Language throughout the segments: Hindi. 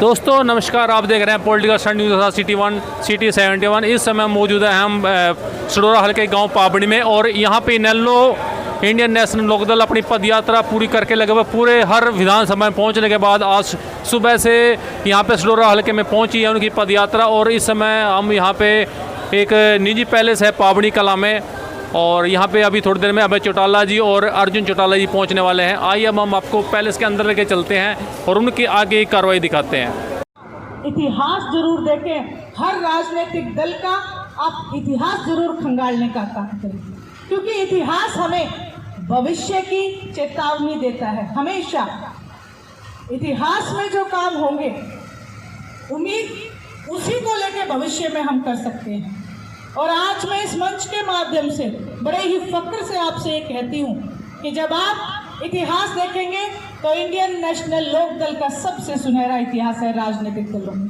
दोस्तों नमस्कार, आप देख रहे हैं पॉलिटिकल स्टंट न्यूज़ सिटी 71। इस समय मौजूद है हम सडोरा हल्के गांव पाबड़ी में, और यहां पे इनेलो इंडियन नेशनल लोकदल अपनी पदयात्रा पूरी करके लगे हुए। पूरे हर विधानसभा में पहुंचने के बाद आज सुबह से यहां पे सडोरा हल्के में पहुंची है उनकी पदयात्रा। और इस समय हम यहां पे एक निजी पैलेस है पाबड़ी कला में, और यहाँ पे अभी थोड़ी देर में अभय चौटाला जी और अर्जुन चौटाला जी पहुँचने वाले हैं। आइए अब हम आपको पैलेस के अंदर लेके चलते हैं और उनकी आगे की कार्रवाई दिखाते हैं। इतिहास जरूर देखें, हर राजनीतिक दल का आप इतिहास जरूर खंगालने का काम करें, क्योंकि इतिहास हमें भविष्य की चेतावनी देता है। हमेशा इतिहास में जो काम होंगे, उम्मीद उसी को लेके भविष्य में हम कर सकते हैं। और आज मैं इस मंच के माध्यम से बड़े ही फक्र से आपसे ये कहती हूँ कि जब आप इतिहास देखेंगे तो इंडियन नेशनल लोकदल का सबसे सुनहरा इतिहास है राजनीतिक दलों में।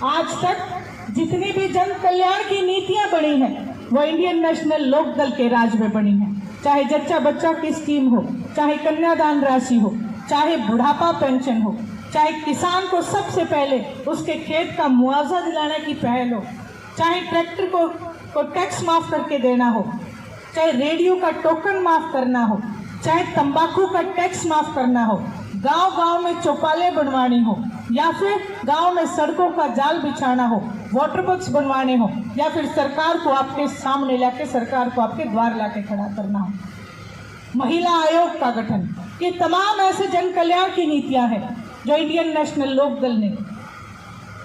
आज तक जितनी भी जन कल्याण की नीतियां बनी हैं वो इंडियन नेशनल लोकदल के राज में बनी हैं। चाहे जच्चा बच्चा की स्कीम हो, चाहे कन्यादान राशि हो, चाहे बुढ़ापा पेंशन हो, चाहे किसान को सबसे पहले उसके खेत का मुआवजा दिलाने की पहल हो, चाहे ट्रैक्टर को टैक्स माफ करके देना हो, चाहे रेडियो का टोकन माफ करना हो, चाहे तंबाकू का टैक्स माफ करना हो, गांव-गांव में चौपाले बनवानी हो, या फिर गांव में सड़कों का जाल बिछाना हो, वाटर बॉक्स बनवाने हो, या फिर सरकार को आपके सामने लाके सरकार को आपके द्वार लाके खड़ा करना हो, महिला आयोग का गठन, ये तमाम ऐसे जन कल्याण की नीतियां हैं जो इंडियन नेशनल लोकदल ने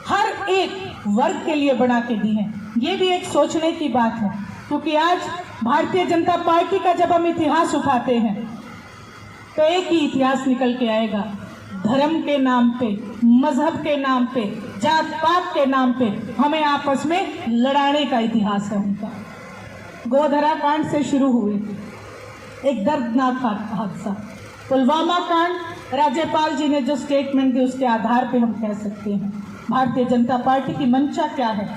हर एक वर्ग के लिए बना के दी हैं। ये भी एक सोचने की बात है, क्योंकि आज भारतीय जनता पार्टी का जब हम इतिहास उठाते हैं तो एक ही इतिहास निकल के आएगा। धर्म के नाम पे, मजहब के नाम पे, जात पात के नाम पे हमें आपस में लड़ाने का इतिहास है उनका। गोधरा कांड से शुरू हुए एक दर्दनाक हादसा, पुलवामा कांड, राज्यपाल जी ने जो स्टेटमेंट दी उसके आधार पे हम कह सकते हैं भारतीय जनता पार्टी की मंशा क्या है।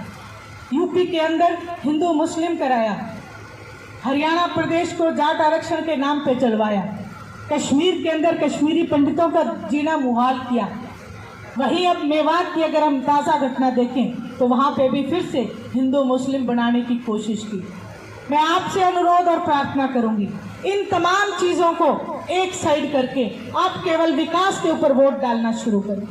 यूपी के अंदर हिंदू मुस्लिम कराया, हरियाणा प्रदेश को जाट आरक्षण के नाम पे चलवाया, कश्मीर के अंदर कश्मीरी पंडितों का जीना मुहाल किया। वहीं अब मेवात की अगर हम ताज़ा घटना देखें तो वहाँ पे भी फिर से हिंदू मुस्लिम बनाने की कोशिश की। मैं आपसे अनुरोध और प्रार्थना करूंगी, इन तमाम चीज़ों को एक साइड करके आप केवल विकास के ऊपर वोट डालना शुरू करें।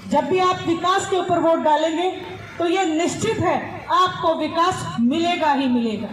जब भी आप विकास के ऊपर वोट डालेंगे तो ये निश्चित है आपको विकास मिलेगा ही मिलेगा।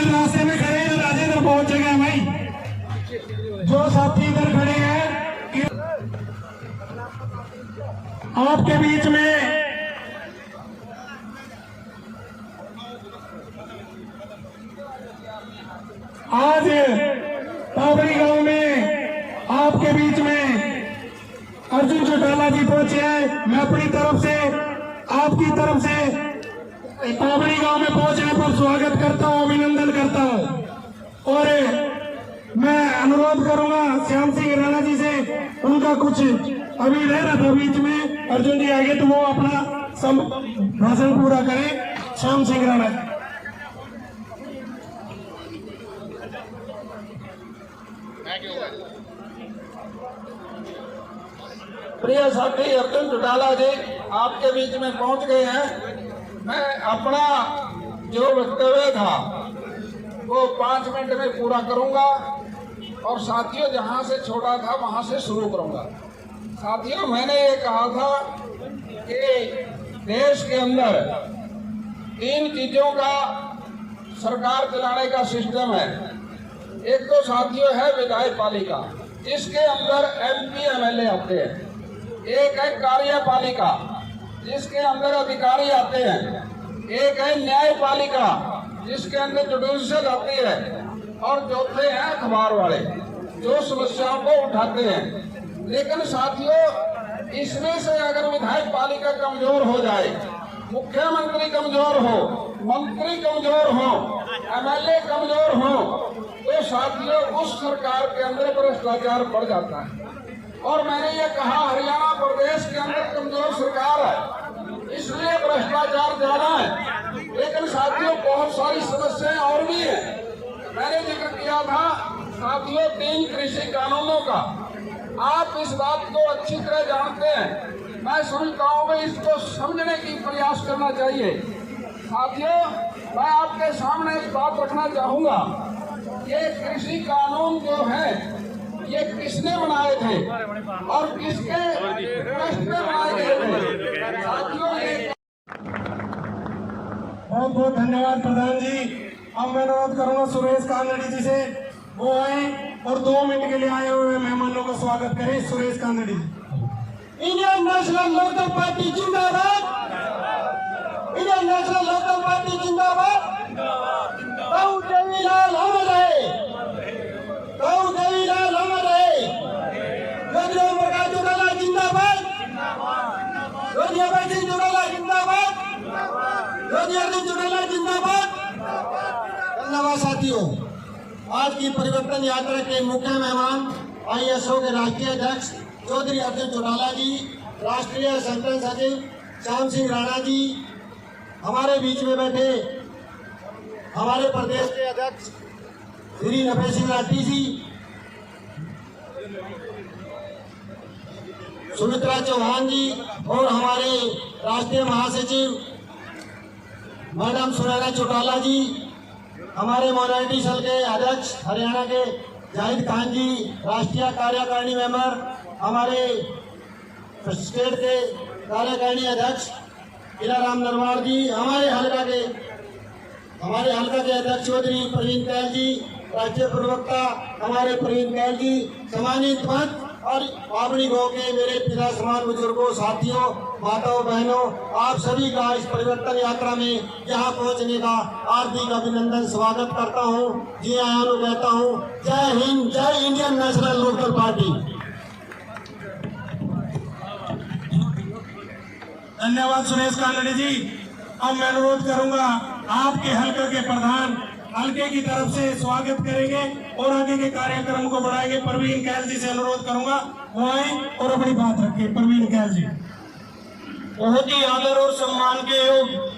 रास्ते में खड़े हैं राजेंद्र पहुंचेगा भाई। जो साथी इधर खड़े हैं आपके बीच में आज पाबड़ी गांव में आपके बीच में अर्जुन चौटाला जी पहुंचे हैं। मैं अपनी तरफ से आपकी तरफ से पाबड़ी गांव में पहुंचने पर स्वागत करता हूं, अभिनंदन करता हूं। और मैं अनुरोध करूंगा श्याम सिंह राणा जी से, उनका कुछ अभी रह रहा था बीच में, अर्जुन जी आगे तो वो अपना भाषण पूरा करें। श्याम सिंह राणा जी। प्रिय साथी अर्जुन चौटाला जी आपके बीच में पहुंच गए हैं। मैं अपना जो वक्तव्य था वो 5 मिनट में पूरा करूंगा और साथियों जहां से छोड़ा था वहां से शुरू करूंगा। साथियों, मैंने ये कहा था कि देश के अंदर 3 चीजों का सरकार चलाने का सिस्टम है। एक तो साथियों है विधायक पालिका, इसके अंदर MP MLA आते हैं। एक है कार्यपालिका, जिसके अंदर अधिकारी आते हैं। एक है न्यायपालिका, जिसके अंदर जुडिशियल आती है। और चौथे हैं अखबार वाले, जो समस्याओं को उठाते हैं। लेकिन साथियों, इसमें से अगर विधायक पालिका कमजोर हो जाए, मुख्यमंत्री कमजोर हो, मंत्री कमजोर हो, MLA कमजोर हो, तो साथियों उस सरकार के अंदर भ्रष्टाचार बढ़ जाता है। और मैंने ये कहा हरियाणा प्रदेश के अंदर कमजोर सरकार है, इसलिए भ्रष्टाचार ज्यादा है। लेकिन साथियों बहुत सारी समस्याएं और भी है। मैंने जिक्र किया था साथियों 3 कृषि कानूनों का। आप इस बात को अच्छी तरह जानते हैं। मैं समझता हूँ कि इसको समझने की प्रयास करना चाहिए। साथियों, मैं आपके सामने एक बात रखना चाहूंगा। ये कृषि कानून जो है ये किसने बनाए थे और किसके ट्रस्ट में बनाए गए थे? साथियों, ये बहुत बहुत धन्यवाद प्रधान जी। अब मैं अनुरोध करूंगा सुरेश कानड़ी जी से, वो आए और 2 मिनट के लिए आए हुए मेहमानों का स्वागत करें। Suresh Kanadi. Indian national Lokdal party जिंदाबाद। इंडियन नेशनल लोकदल पार्टी जिंदाबाद। गौ देवीलाल अमर रहे, गौ देवीलाल अमर रहे। योगी प्रकाश चौटाला जिंदाबाद, योगी अभय सिंह चौटाला जिंदाबाद, योगी अर्जुन चौटाला जिंदाबाद। धन्यवाद साथियों। आज की परिवर्तन यात्रा के मुख्य मेहमान ISO के राष्ट्रीय अध्यक्ष चौधरी अर्जुन चौटाला जी, राष्ट्रीय संगठन सचिव श्याम सिंह राणा जी, हमारे बीच में बैठे हमारे प्रदेश के अध्यक्ष श्री नफे सिंह लाठी जी, सुमित्रा चौहान जी और हमारे राष्ट्रीय महासचिव मैडम सुनैना चौटाला जी, हमारे माइनॉरिटी सेल के अध्यक्ष हरियाणा के जाहिद खान जी, राष्ट्रीय कार्यकारिणी मेंबर, हमारे स्टेट के कार्यकारिणी अध्यक्ष हीराराम नरवाल जी, हमारे हल्का के अध्यक्ष चौधरी प्रवीण कैल जी, राष्ट्रीय प्रवक्ता हमारे प्रवीण कैल जी, सम्मानित मंच और पावनी गांव के मेरे पिता समान बुजुर्गों, साथियों, माताओं, बहनों, आप सभी का इस परिवर्तन यात्रा में यहाँ पहुँचने का हार्दिक अभिनंदन स्वागत करता हूँ। जी आयानु कहता हूँ, जय हिंद, जय इंडियन नेशनल लोकदल पार्टी। धन्यवाद सुरेश कानड़ी जी। अब मैं अनुरोध करूंगा आपके हल्के के प्रधान हल्के की तरफ से स्वागत करेंगे और आगे के कार्यक्रम को बढ़ाएंगे। प्रवीण कैल जी से अनुरोध करूंगा वो आए और अपनी बात रखें। प्रवीण कैल जी। बहुत ही आदर और सम्मान के योग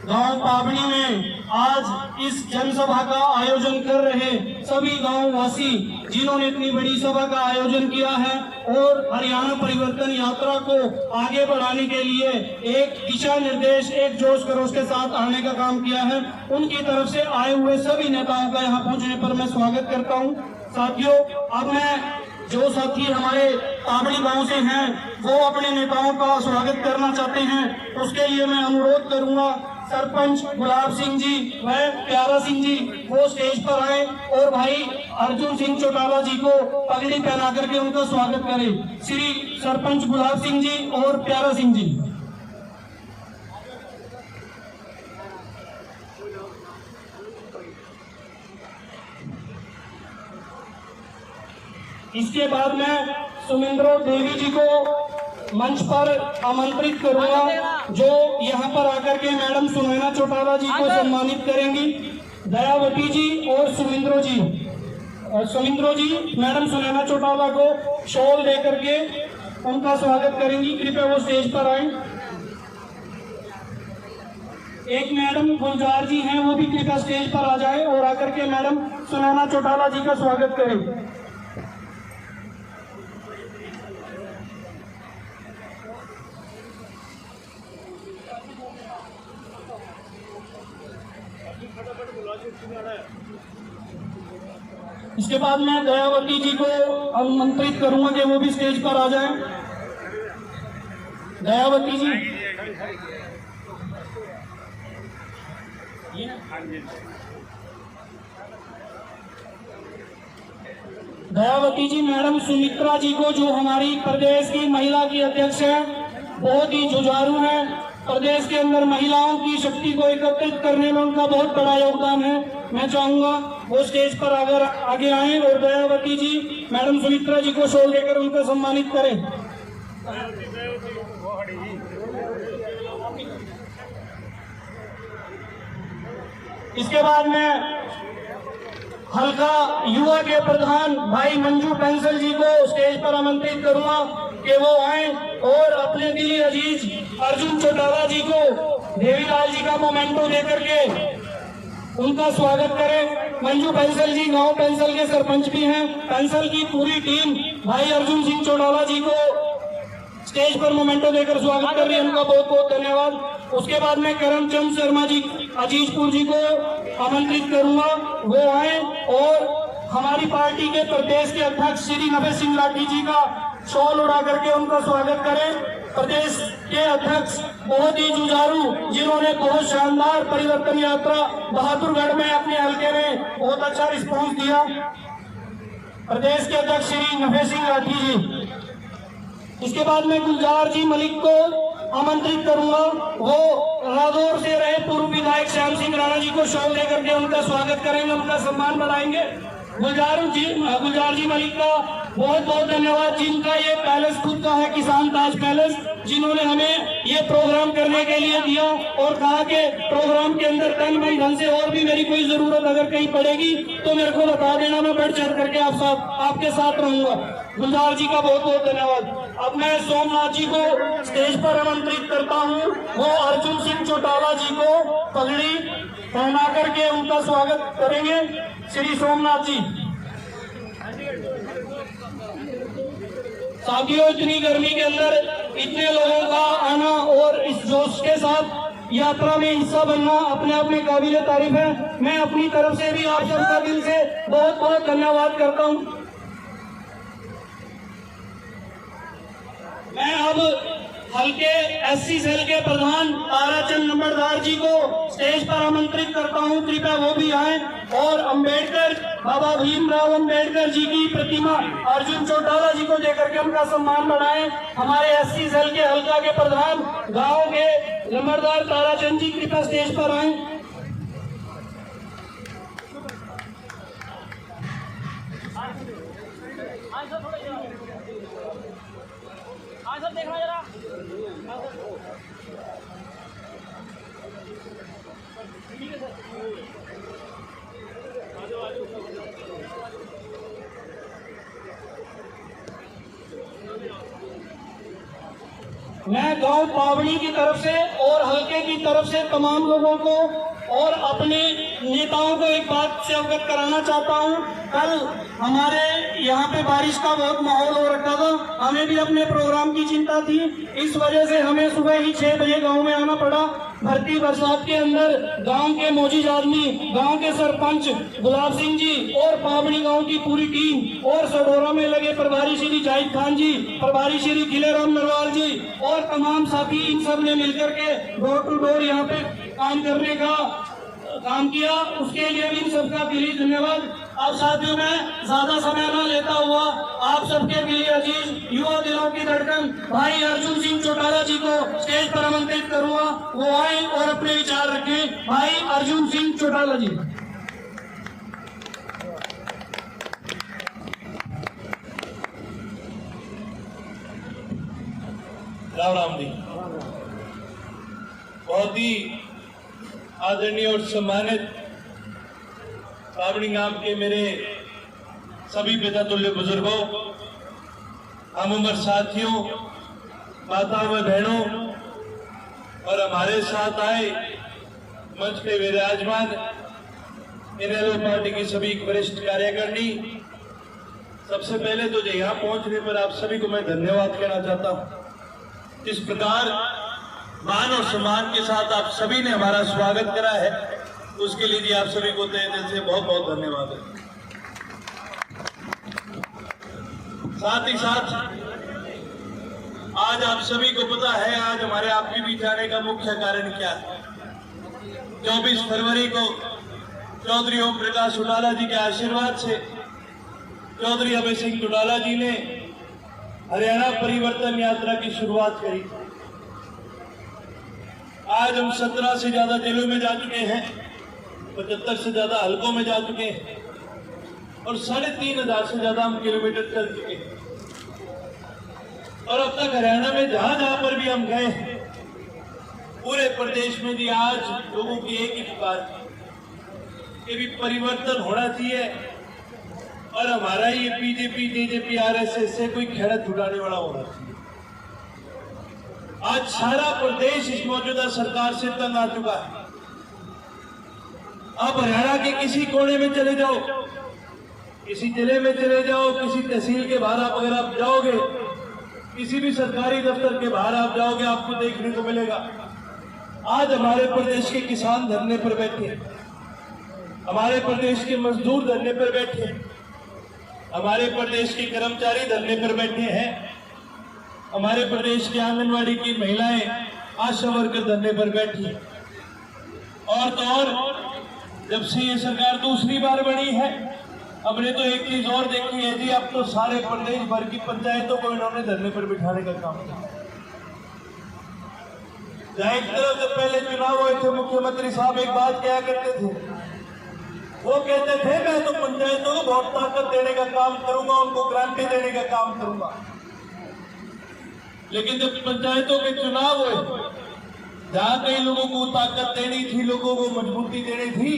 गांव पावनी में आज इस जनसभा का आयोजन कर रहे सभी गांव वासी जिन्होंने इतनी बड़ी सभा का आयोजन किया है और हरियाणा परिवर्तन यात्रा को आगे बढ़ाने के लिए एक दिशा निर्देश, एक जोश खरोश के साथ आने का काम किया है, उनकी तरफ से आए हुए सभी नेताओं का यहाँ पहुँचने पर मैं स्वागत करता हूँ। साथियों, अब मैं जो साथी हमारे पावनी गांव से हैं वो अपने नेताओं का स्वागत करना चाहते हैं, उसके लिए मैं अनुरोध करूंगा सरपंच गुलाब सिंह जी व प्यारा सिंह जी वो स्टेज पर आए और भाई अर्जुन सिंह चौटाला जी को पगड़ी पहना करके उनका स्वागत करें। श्री सरपंच गुलाब सिंह जी और प्यारा सिंह जी। इसके बाद मैं सुमिंद्रो देवी जी को मंच पर आमंत्रित करूंगा, जो यहाँ पर आकर के मैडम सुनैना चौटाला जी को सम्मानित करेंगी। दयावती जी और सुमिंद्रो जी मैडम सुनैना चौटाला को शॉल दे करके उनका स्वागत करेंगी। कृपया वो स्टेज पर आए। एक मैडम गुलजार जी हैं, वो भी कृपया स्टेज पर आ जाए और आकर के मैडम सुनैना चौटाला जी का स्वागत करें। इसके बाद मैं दयावती जी को आमंत्रित करूंगा कि वो भी स्टेज पर आ जाएं। दयावती जी, दयावती जी मैडम सुमित्रा जी को, जो हमारी प्रदेश की महिला की अध्यक्ष है, बहुत ही जुझारू है, प्रदेश के अंदर महिलाओं की शक्ति को एकत्रित करने में उनका बहुत बड़ा योगदान है। मैं चाहूंगा वो स्टेज पर अगर आगे आए और दयावती जी मैडम सुमित्रा जी को शॉल देकर उनको सम्मानित करें। इसके बाद मैं हल्का युवा के प्रधान भाई मंजू बैंसल जी को स्टेज पर आमंत्रित करूंगा कि वो आए और अपने दिली अजीज अर्जुन चौटाला जी को देवीलाल जी का मोमेंटो देकर के उनका स्वागत करें। मंजू बैंसल जी गांव बैंसल के सरपंच भी हैं। बैंसल की पूरी टीम भाई अर्जुन सिंह चौटाला जी को स्टेज पर मोमेंटो देकर स्वागत कर रही है, उनका बहुत बहुत धन्यवाद। उसके बाद मैं करमचंद शर्मा जी अजीजपुर जी को आमंत्रित करूंगा, वो आए और हमारी पार्टी के प्रदेश के अध्यक्ष श्री नभे सिंह लाठी जी का शॉल उड़ा करके उनका स्वागत करें। प्रदेश के अध्यक्ष बहुत ही जुझारू, जिन्होंने बहुत शानदार परिवर्तन यात्रा बहादुरगढ़ में अपने हल्के में बहुत अच्छा रिस्पॉन्स दिया। प्रदेश के अध्यक्ष श्री नभे सिंह लाठी जी। इसके बाद मैं गुलजार जी मलिक को आमंत्रित करूंगा, वो रादौर से रहे पूर्व विधायक श्याम सिंह राणा जी को शॉल देकर के उनका स्वागत करेंगे, उनका सम्मान बढ़ाएंगे। गुलजार जी मलिक का बहुत बहुत धन्यवाद, जिनका ये पैलेस खुद का है, किसान ताज पैलेस, जिन्होंने हमें ये प्रोग्राम करने के लिए दिया और कहा कि प्रोग्राम के अंदर तन मन धन से और भी मेरी कोई जरूरत अगर कहीं पड़ेगी तो मेरे को बता देना, मैं बढ़ चढ़ करके आपके साथ रहूंगा। गुलजार जी का बहुत बहुत धन्यवाद। अब मैं सोमनाथ जी को स्टेज पर आमंत्रित करता हूँ, वो अर्जुन सिंह चौटाला जी को पगड़ी पहना करके उनका स्वागत करेंगे। श्री सोमनाथ जी। साथियों, इतनी गर्मी के अंदर इतने लोगों का आना और इस जोश के साथ यात्रा में हिस्सा बनना अपने आप में काबिल तारीफ है। मैं अपनी तरफ से भी आप सबका दिल से बहुत बहुत धन्यवाद करता हूँ। मैं अब हल्के एससी सेल के प्रधान ताराचंद नंबरदार जी को स्टेज पर आमंत्रित करता हूं, कृपया वो भी आए और अंबेडकर बाबा भीमराव अंबेडकर जी की प्रतिमा अर्जुन चौटाला जी को देकर के उनका सम्मान बढ़ाएं। हमारे एससी सेल के हल्का के प्रधान गांव के नंबरदार ताराचंद जी कृपया स्टेज पर आए। देखना जरा मैं गांव पावड़ी की तरफ से और हल्के की तरफ से तमाम लोगों को और अपने नेताओं को एक बात से अवगत कराना चाहता हूं। कल हमारे यहाँ पे बारिश का बहुत माहौल हो रखा था, हमें भी अपने प्रोग्राम की चिंता थी, इस वजह से हमें सुबह ही 6 बजे गांव में आना पड़ा। भर्ती बरसात के अंदर गांव के मौजूद आदमी, गांव के सरपंच गुलाब सिंह जी और पावड़ी गांव की पूरी टीम और सडोरा में लगे प्रभारी श्री जाहिद खान जी, प्रभारी श्री खिलेराम नरवाल जी और तमाम साथी, इन सब ने मिलकर के डोर टू डोर यहाँ पे काम करने का काम किया, उसके लिए भी इन सबका दिली धन्यवाद। अब साथियों, मैं ज्यादा समय न लेता हुआ आप सबके दिली अजीज युवा दिलों की धड़कन भाई अर्जुन सिंह चौटाला जी को स्टेज पर आमंत्रित करूंगा, वो आए और अपने विचार रखें। भाई अर्जुन सिंह चौटाला जी। राम राम जी। बहुत ही आदरणीय और सम्मानित पावड़ी गांव के मेरे सभी पिता तुल्य बुजुर्गों, हम उम्र साथियों, माताओं व बहनों और हमारे साथ आए मंच पे विराजमान इनेलो पार्टी की सभी वरिष्ठ कार्यकारिणी, सबसे पहले तो यहाँ पहुंचने पर आप सभी को मैं धन्यवाद कहना चाहता हूं। जिस प्रकार मान और सम्मान के साथ आप सभी ने हमारा स्वागत करा है, उसके लिए आप सभी को तहे दिल से बहुत बहुत धन्यवाद है। साथ ही साथ आज आप सभी को पता है, आज हमारे आपके बीच आने का मुख्य कारण क्या है। 24 फरवरी को चौधरी ओम प्रकाश चौटाला जी के आशीर्वाद से चौधरी अभय सिंह चौटाला जी ने हरियाणा परिवर्तन यात्रा की शुरुआत करी। आज हम 17 से ज्यादा जिलों में जा चुके हैं, 75 से ज्यादा हलकों में जा चुके हैं और 3,500 से ज्यादा हम किलोमीटर चल चुके हैं। और अब तक हरियाणा में जहां जहां पर भी हम गए हैं, पूरे प्रदेश में भी आज लोगों की एक ही पुकार कि भी परिवर्तन होना चाहिए और हमारा ये बीजेपी जेजेपी आरएसएस से कोई खैरत छुड़ाने वाला होना चाहिए। आज सारा प्रदेश इस मौजूदा सरकार से तंग आ चुका है। आप हरियाणा के किसी कोने में चले जाओ, किसी जिले में चले जाओ, किसी तहसील के बाहर अगर आप जाओगे, किसी भी सरकारी दफ्तर के बाहर आप जाओगे, आपको देखने को मिलेगा आज हमारे प्रदेश के किसान धरने पर बैठे हैं, हमारे प्रदेश के मजदूर धरने पर बैठे हैं, हमारे प्रदेश के कर्मचारी धरने पर बैठे हैं, हमारे प्रदेश के आंगनवाड़ी की महिलाएं, आशा वर्कर धरने पर बैठी हैं। और तो और जब से ये सरकार दूसरी बार बनी है, हमने तो एक चीज और देखी है जी, अब तो सारे प्रदेश भर की पंचायतों को इन्होंने धरने पर बिठाने का काम किया। जहां एक तरफ जब पहले चुनाव हुए थे, मुख्यमंत्री साहब एक बात क्या करते थे, वो कहते थे मैं तो पंचायतों को बहुत ताकत देने का काम करूंगा, उनको ग्रांटें देने का काम करूंगा। लेकिन जब पंचायतों के चुनाव हुए, जहां कई लोगों को ताकत देनी थी, लोगों को मजबूती देनी थी,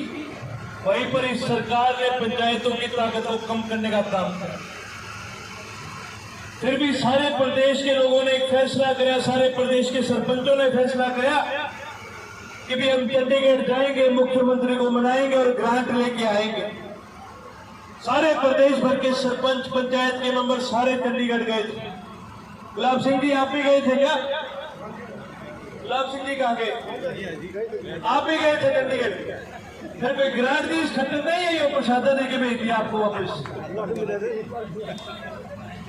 वहीं पर इस सरकार ने पंचायतों की ताकत को कम करने का काम किया। फिर भी सारे प्रदेश के लोगों ने एक फैसला किया, सारे प्रदेश के सरपंचों ने फैसला किया कि भी हम चंडीगढ़ जाएंगे, मुख्यमंत्री को मनाएंगे और ग्रांट लेके आएंगे। सारे प्रदेश भर के सरपंच, पंचायत के मेंबर सारे चंडीगढ़ गए थे। गुलाब सिंह जी आप भी गए थे क्या? गुलाब सिंह जी कहाँ गए? आप भी गए थे चंडीगढ़? फिर कोई ग्रांट दी इस खत्म नहीं है, ये प्रसादा देके भेज दिया आपको वापस।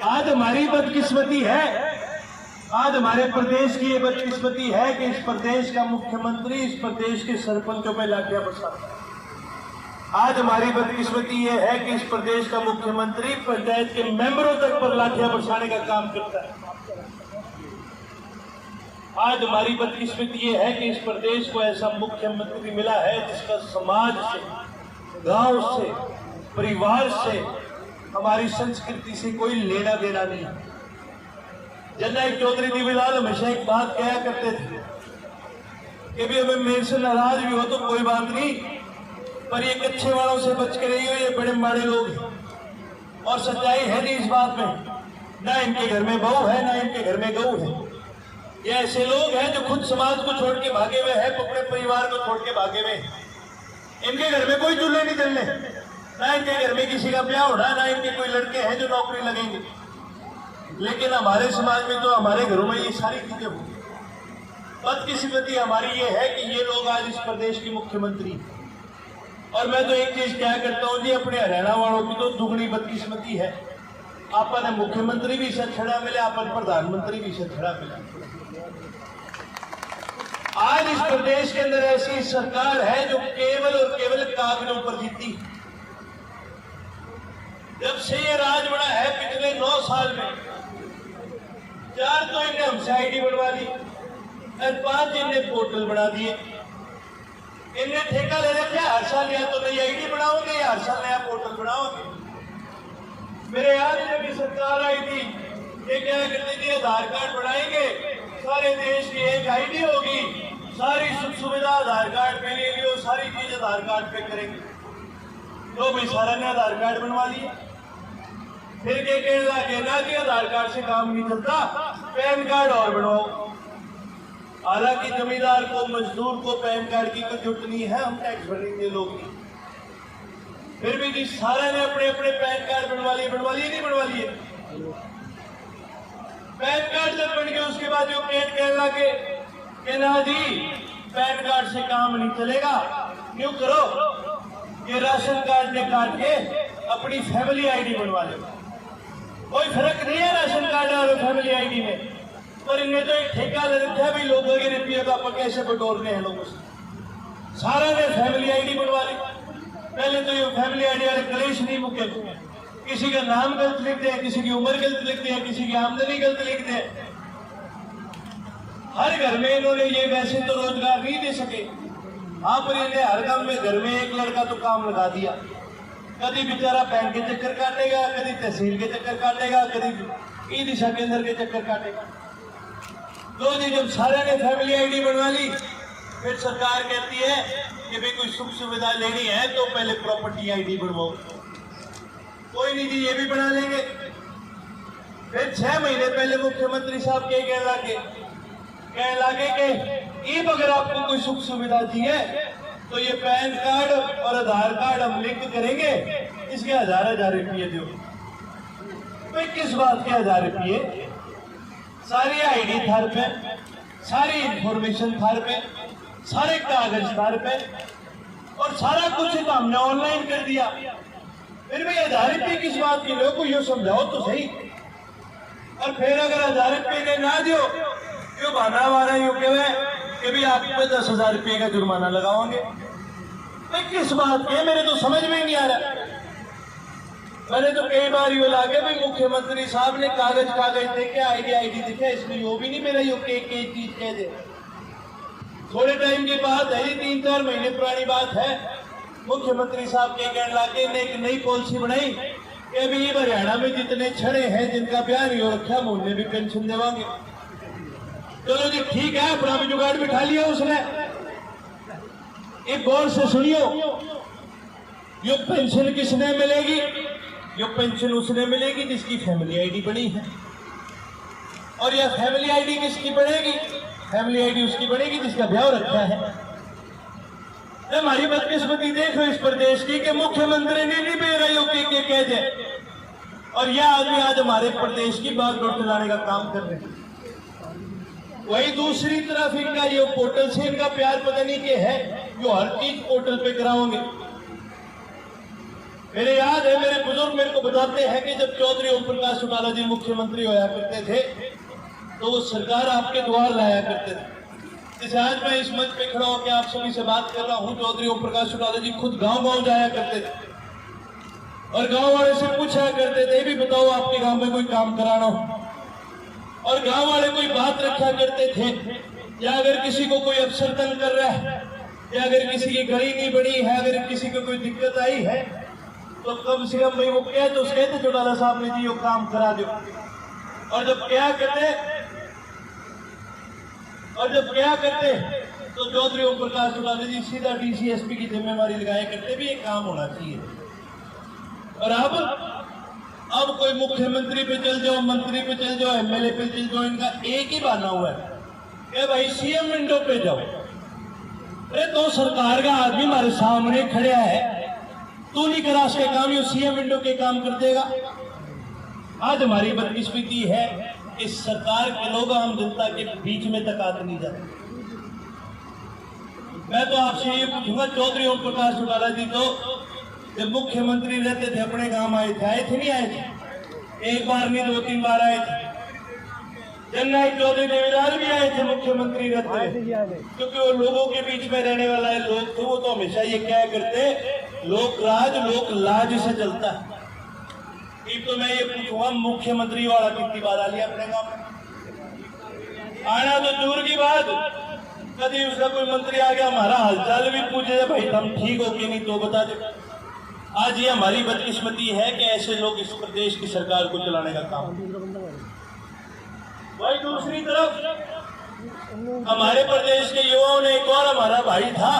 आज हमारी बदकिस्मती है, आज हमारे प्रदेश की ये बदकिस्मती है कि इस प्रदेश का मुख्यमंत्री इस प्रदेश के सरपंचों पे लाठियां बरसाता है। आज हमारी बदकिस्मती ये है कि इस प्रदेश का मुख्यमंत्री पंचायत के मेंबरों तक पर लाठियां बरसाने का काम करता है। आज हमारी बदकिस्मती ये है कि इस प्रदेश को ऐसा मुख्यमंत्री मिला है जिसका समाज से, गांव से, परिवार से, हमारी संस्कृति से कोई लेना देना नहीं है। जननायक चौधरी देवीलाल हमेशा एक बात कहा करते थे कि भी हमें मेरे से नाराज भी हो तो कोई बात नहीं, पर ये कच्चे वालों से बच के रहिए, ये बड़े माड़े लोग हैं। और सच्चाई है नहीं इस बात में, ना इनके घर में बहू है, ना इनके घर में गऊ है। ये ऐसे लोग हैं जो खुद समाज को छोड़ के भागे हुए हैं, अपने परिवार को छोड़ के भागे हुए हैं। इनके घर में कोई चूल्हे नहीं जलने, ना इनके घर में किसी का ब्याह होना, ना इनके कोई लड़के हैं जो नौकरी लगेंगे। लेकिन हमारे समाज में तो हमारे घरों में ये सारी चीजें होंगी। बदकिस्मती हमारी ये है कि ये लोग आज इस प्रदेश के मुख्यमंत्री। और मैं तो एक चीज क्या करता हूँ जी, अपने हरियाणा वालों की तो दुगनी बदकिस्मती है। आपने मुख्यमंत्री भी से छड़ा मिले, आपन प्रधानमंत्री भी से छड़ा मिला। आज इस प्रदेश के अंदर ऐसी सरकार है जो केवल और केवल कागजों पर जीती। जब से ये राज बना है पिछले 9 साल में, 4 तो इन्हें हमसे आईडी बनवा दी और 5 इन्हें पोर्टल बना दिए। इन्हें ठेका ले रखा, हर साल या तो नई आईडी बनाओगे या हर साल नया पोर्टल बनाओगे। मेरे याद जब ये सरकार आई थी, ये क्या करते थे, आधार कार्ड बनाएंगे, सारे देश की एक आईडी होगी, सारी सुख सुविधा आधार कार्ड पे ले लियो, सारी चीज आधार कार्ड पे करेंगे। तो भाई सारा ने आधार कार्ड बनवा लिया। फिर क्या कहना कि आधार कार्ड से काम नहीं चलता, पैन कार्ड और बनाओ। हालांकि जमींदार को, मजदूर को पैन कार्ड की कोई जरूरत नहीं है, हम टैक्स भरेंगे लोग नहीं। फिर भी जिस सारे ने अपने अपने पैन कार्ड बनवा लिए नहीं बनवा लिए। पैन कार्ड जब बन गया उसके बाद जो कहने लगे कि ना जी पैन कार्ड से काम नहीं चलेगा, क्यों करो, ये राशन कार्ड ने काट के अपनी फैमिली आईडी बनवा ले। कोई फर्क नहीं है राशन कार्ड और फैमिली आईडी में, पर इनने तो एक ठेका ले रखा है भी लोगों के रुपये का कैसे बटोरने हैं लोगों से। सारा ने फैमिली आईडी बनवा ली। पहले तो ये फैमिली आईडी वाले कलेश नहीं मुके, किसी का नाम गलत लिख दे, किसी की उम्र गलत लिख दे, किसी की आमदनी गलत लिख दे। हर घर में इन्होंने ये वैसे तो रोजगार नहीं दे सके, हाँ पर इन्हें हर गांव में घर में एक लड़का तो काम लगा दिया। कभी बेचारा बैंक के चक्कर काटेगा, कभी तहसील के चक्कर काटेगा, कभी ई दिशा केंद्र के चक्कर काटेगा। तो जी जब सारे ने फैमिली आईडी बनवा ली, फिर सरकार कहती है कि भाई कोई सुख सुविधा लेनी है तो पहले प्रॉपर्टी आईडी बनवाओ। कोई नहीं जी, ये भी बना लेंगे। फिर 6 महीने पहले मुख्यमंत्री साहब कहने लगे कि अब अगर आपको कोई सुख सुविधा चाहिए तो ये पैन कार्ड और आधार कार्ड हम लिंक करेंगे, इसके 1000 रुपये दो। भाई किस बात के 1000 रुपये? सारी आईडी थार पे, सारी इंफॉर्मेशन थार पे, सारे कागज थार पे, और सारा कुछ तो हमने ऑनलाइन कर दिया। फिर भी 1000 रुपये किस बात की? लोगों को ये समझाओ तो सही। और फिर अगर 1000 रुपये ने ना दो, क्यों बहाना मारा यूं कि भी आप पे 10,000 रुपये का जुर्माना लगाओगे। भाई किस बात के? मेरे तो समझ में नहीं आ रहा। मैंने तो कई बार ये लागे भाई मुख्यमंत्री साहब ने कागज देखे, आईडी दिखे, इसमें वो भी नहीं मेरा यो एक चीज कह दे। थोड़े टाइम की बात है, 3-4 महीने पुरानी बात है, मुख्यमंत्री साहब के कहने लागे ने एक नई पॉलिसी बनाई कि अभी हरियाणा में जितने छड़े हैं जिनका ब्याह नहीं हो रखा, हम उन्हें भी पेंशन देवांगे। चलो जी ठीक है, अपना भी जुगाड़ बिठा लिया उसने। एक गौर से सुनियो, यो पेंशन किसने मिलेगी? यो पेंशन उसने मिलेगी जिसकी फैमिली आईडी बनी है। और यह फैमिली आईडी किसकी बनेगी? फैमिली आईडी उसकी बनेगी जिसका ब्याह रखा है। हमारी बदकिस्मती देखो इस प्रदेश की कि मुख्यमंत्री ने नहीं बेरा यो के कह दे, और यह आदमी आज हमारे प्रदेश की बागडोर चलाने का काम कर रहे हैं। वही दूसरी तरफ इनका ये पोर्टल से इनका प्यार पता नहीं के है, जो हर चीज पोर्टल पे कराओगे। मेरे याद है, मेरे बुजुर्ग मेरे को बताते हैं कि जब चौधरी ओम प्रकाश चौटाला जी मुख्यमंत्री होया करते थे तो वो सरकार आपके द्वार लाया करते थे। जैसे आज मैं इस मंच पे खड़ा होकर आप सभी से बात कर रहा हूँ, चौधरी ओम प्रकाश चौटाला जी खुद गांव-गांव जाया करते थे और गांव वाले से पूछा करते थे, भी बताओ आपके गांव में कोई काम कराना हो, और गांव वाले कोई बात रखा करते थे, या अगर किसी को कोई अफसर तंग कर रहा है, या अगर किसी की गली नहीं बनी है, अगर किसी को कोई दिक्कत आई है, तो कम से कम भाई वो कहते चौटाला साहब ने जी वो काम करा दो। और जब क्या करते तो चौधरी ओम प्रकाश चौटाला जी सीधा DCSP की जिम्मेवारी लगाया करते, भी ये काम होना चाहिए। और अब कोई मुख्यमंत्री पे चल जाओ, मंत्री पे चल जाओ, MLA पे चल जाओ, इनका एक ही बहाना हुआ है, भाई CM विंडो पे जाओ। अरे तो सरकार का आदमी हमारे सामने खड़ा है, तू नहीं करा उसके काम, यो CM विंडो के काम कर देगा। आज हमारी बदकिस्मती है, इस सरकार के लोग आम जनता के बीच में तक आते नहीं जाते। मैं तो आपसे ये पूछूंगा, चौधरी ओम प्रकाश चौटाला जी तो जब मुख्यमंत्री रहते थे अपने गांव आए थे नहीं आए थे? एक बार नहीं 2-3 बार आए थे। जननायक चौधरी देवीलाल भी आए थे मुख्यमंत्री रहते, क्योंकि वो लोगों के बीच में रहने वाला है लोग थे। वो तो हमेशा ये क्या करते, लोक राज लोक लाज से चलता है। तो मैं ये पूछूंगा, मुख्यमंत्री वाला कितनी बार आ लिया अपने गांव में? आना तो दूर की बात, कभी उसका कोई मंत्री आ गया हमारा हालचाल भी पूछे, भाई तुम ठीक हो कि नहीं तो बता दे। आज ये हमारी बदकिस्मती है कि ऐसे लोग इस प्रदेश की सरकार को चलाने का काम। वही दूसरी तरफ हमारे प्रदेश के युवाओं ने, एक और हमारा भाई था,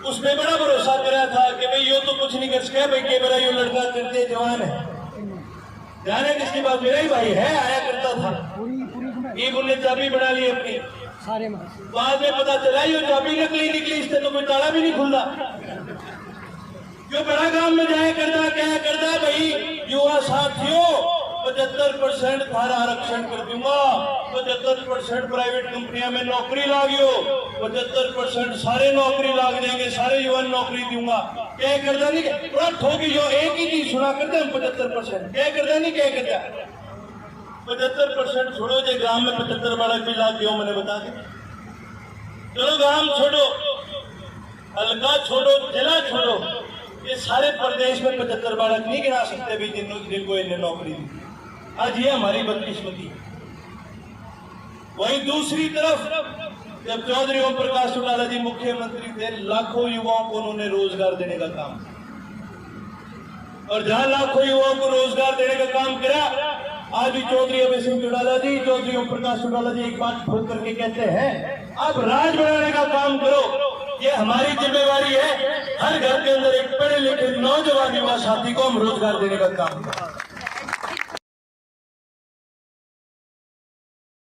उसमें बड़ा भरोसा करा था कि भाई यो तो कुछ नहीं कर सके, भाई के बड़ा यो लड़का करते जवान है, जाने किसकी बात, मेरा ही भाई है, आया करता था। एक उन्हें चाबी बना ली अपनी, बाद में पता चला ये चाबी निकली इससे तो कोई ताला भी नहीं खुलता। जो बड़ा काम में जाया करता क्या करता भाई, युवा साथियों 75% थारा आरक्षण कर दूंगा, 75% प्राइवेट कंपनियां में नौकरी लागियो, 75% सारे नौकरी लाग देंगे, सारे युवा नौकरी दूंगा। क्या करता नहीं ठोकी जो एक ही चीज सुना करते हम 75% क्या करता नहीं क्या करता 75% छोड़ो जो गांव में 75 बालक भी लाग दियो मैंने बता दी। चलो गांव छोड़ो, हल्का छोड़ो, जिला छोड़ो, ये सारे प्रदेश में 75 बालक नहीं गिरा सकते भी जिनको इन्हें नौकरी दी। आज ये हमारी बदकिस्मती है। वहीं दूसरी तरफ जब चौधरी ओम प्रकाश चौटाला जी मुख्यमंत्री थे, लाखों युवाओं को उन्होंने रोजगार देने का काम किया। और जहां लाखों युवाओं को रोजगार देने का काम करा, आज भी चौधरी अभय सिंह चौटाला जी, चौधरी ओम प्रकाश चौटाला जी एक बात ठोक करके कहते हैं, आप राज बनाने का काम करो, ये हमारी जिम्मेवारी है। हर घर के अंदर एक पढ़े लिखे नौजवान युवा साथी को हम रोजगार देने का काम करें।